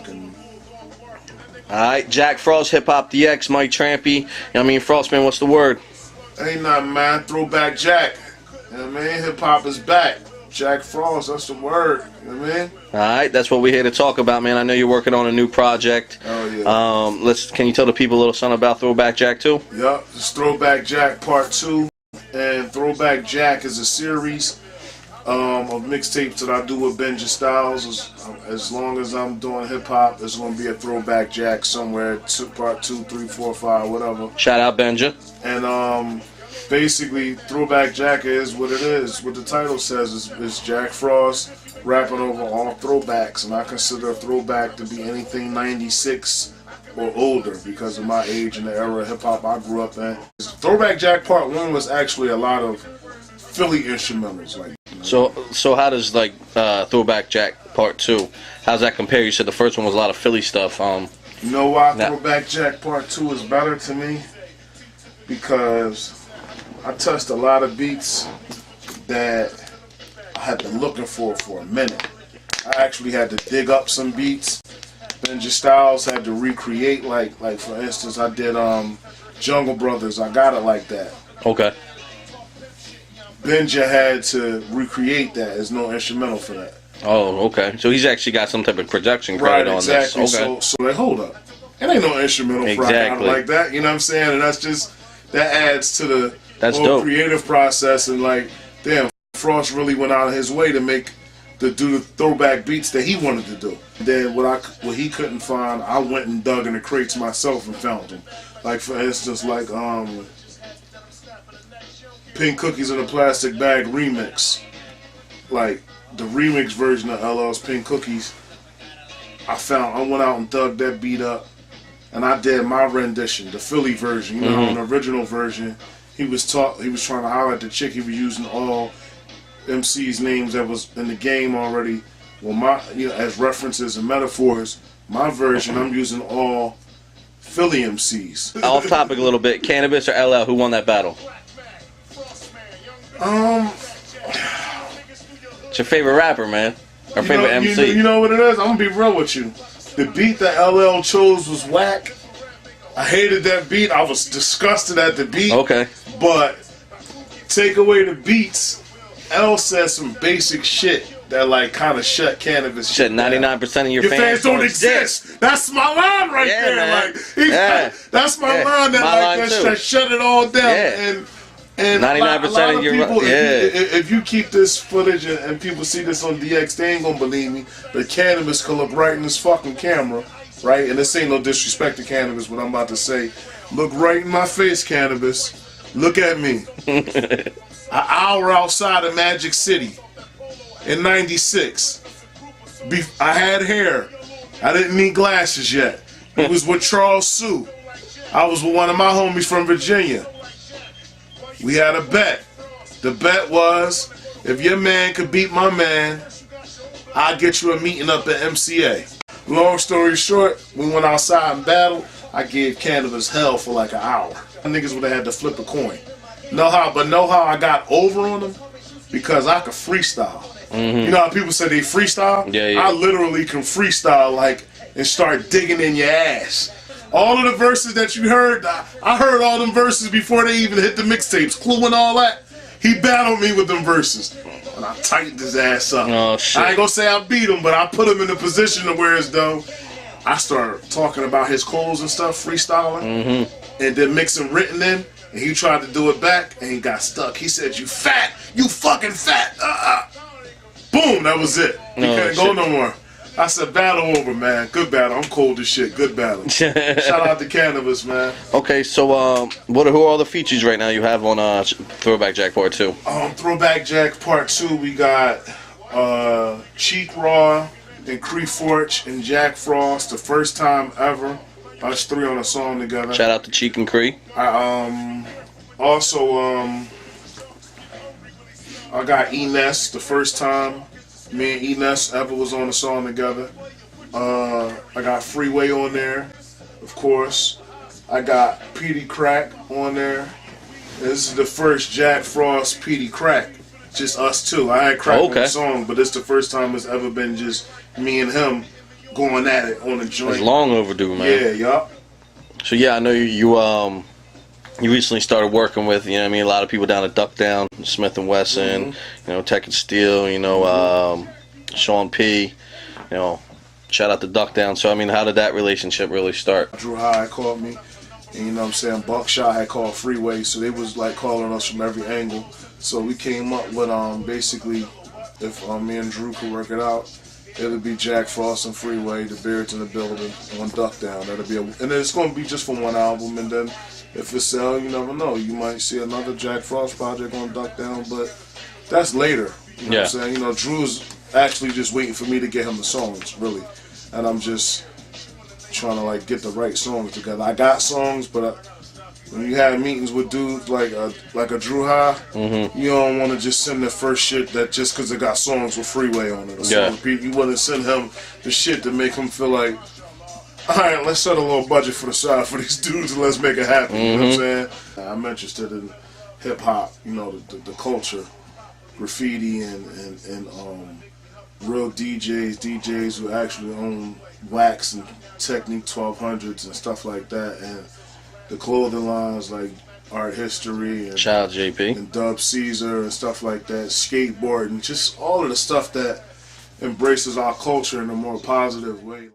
fucking. Alright, Jakk Frost, HipHopDX, Mike Trampe. I mean, Frostman, what's the word? Ain't nothing, man. Throwback Jakk. You know what I mean? Hip hop is back. Jakk Frost, that's the word. You know what I mean? Alright, that's what we're here to talk about, man. I know you're working on a new project. Oh, yeah. Can you tell the people a little something about Throwback Jakk 2? Yup, it's Throwback Jakk Part 2. And Throwback Jakk is a series of mixtapes that I do with Benja Styles. As long as I'm doing hip hop, there's going to be a Throwback Jakk somewhere, part 2, 3, 4, 5, whatever. Shout out Benja. And basically, Throwback Jakk is what it is. What the title says is Jakk Frost rapping over all throwbacks, and I consider a throwback to be anything 96 or older because of my age and the era of hip hop I grew up in. Throwback Jakk Part 1 was actually a lot of Philly instrumentals, like. So how does like Throwback Jakk Part 2? How's that compare? You said the first one was a lot of Philly stuff. You know why Throwback Jakk Part 2 is better to me? Because I touched a lot of beats that I had been looking for a minute. I actually had to dig up some beats. Benja Styles had to recreate, like for instance, I did Jungle Brothers. I got it like that. Okay. Benja had to recreate that. There's no instrumental for that. Oh, okay. So he's actually got some type of production credit on exactly. this. Okay. So like, hold up. It ain't no instrumental for it like that. You know what I'm saying? And that's just, that adds to the whole creative process. And like, damn, Frost really went out of his way to do the throwback beats that he wanted to do. And then what he couldn't find, I went and dug in the crates myself and found them. Like for instance, like Pink Cookies in a Plastic Bag remix. Like the remix version of LL's Pink Cookies, I went out and dug that beat up, and I did my rendition, the Philly version. You know, on the original version, he was trying to holler at the chick. He was using all MC's names that was in the game already. Well, as references and metaphors. My version, I'm using all Philly MCs. Off topic a little bit. Cannabis or LL? Who won that battle? It's your favorite rapper, man. Or favorite MC? You know what it is? I'm gonna be real with you. The beat that LL chose was whack. I hated that beat. I was disgusted at the beat. Okay. But take away the beats, L said some basic shit that like kind of shut Cannabis shit 99% of your fans don't exist. That's my line right there. Man. Like, that's my line that shut it all down. And 99% of your people, if you keep this footage and people see this on DX, they ain't gonna believe me. But Cannabis can look right in this fucking camera, right? And this ain't no disrespect to Cannabis, what I'm about to say. Look right in my face, Cannabis. Look at me. An hour outside of Magic City in '96. I had hair. I didn't need glasses yet. It was with Charles Sue. I was with one of my homies from Virginia. We had a bet. The bet was, if your man could beat my man, I'll get you a meeting up at MCA. Long story short, we went outside and battled. I gave Cannabis hell for like an hour. Niggas would have had to flip a coin. Know how I got over on them? Because I could freestyle. You know how people say they freestyle? Yeah. I literally can freestyle and start digging in your ass. All of the verses that you heard, I heard all them verses before they even hit the mixtapes. Clue and all that. He battled me with them verses. And I tightened his ass up. Oh, shit. I ain't gonna say I beat him, but I put him in a position to where as though I started talking about his clothes and stuff, freestyling, and then mixing written in, and he tried to do it back, and he got stuck. He said, "You fat, you fucking fat." Boom, that was it. He couldn't go no more. I said, battle over, man. Good battle. I'm cold as shit. Good battle. Shout out to Cannabis, man. Okay, so who are all the features right now you have on Throwback Jakk Part 2? Throwback Jakk Part 2, we got Cheek Raw and Cree Forch and Jakk Frost, the first time ever. Us three on a song together. Shout out to Cheek and Cree. I got Enes, the first time me and Enes ever was on a song together. I got Freeway on there, of course. I got Petey Crack on there. This is the first Jakk Frost Petey Crack. Just us two. I had Crack on the song, but it's the first time it's ever been just me and him going at it on the joint. It's long overdue, man. Yeah, yup. So yeah, I know you recently started working with, you know what I mean, a lot of people down at Duck Down, Smith and Wesson, you know, Tech and Steel, you know, Sean P, you know, shout out to Duck Down. So I mean, how did that relationship really start? Drew High called me, and you know what I'm saying, Buckshot had called Freeway, so they was like calling us from every angle. So we came up with basically, if me and Drew could work it out, it'll be Jack Frost and Freeway, the Beards in the building on Duck Down. That'll be and then it's gonna be just for one album, and then if it sell, you never know. You might see another Jack Frost project on Duck Down, but that's later. You know what I'm saying? You know, Drew's actually just waiting for me to get him the songs, really, and I'm just trying to like get the right songs together. I got songs, but when you have meetings with dudes like a Drew High, you don't want to just send the first shit that just because it got songs with Freeway on it or something. You want to send him the shit to make him feel like, all right, let's set a little budget for the side for these dudes and let's make it happen. You know what I'm saying? I'm interested in hip hop, you know, the culture, graffiti, and real DJs who actually own Wax and Technique 1200s and stuff like that, and the clothing lines like Art History and Child JP and Dub Caesar and stuff like that, skateboarding, just all of the stuff that embraces our culture in a more positive way.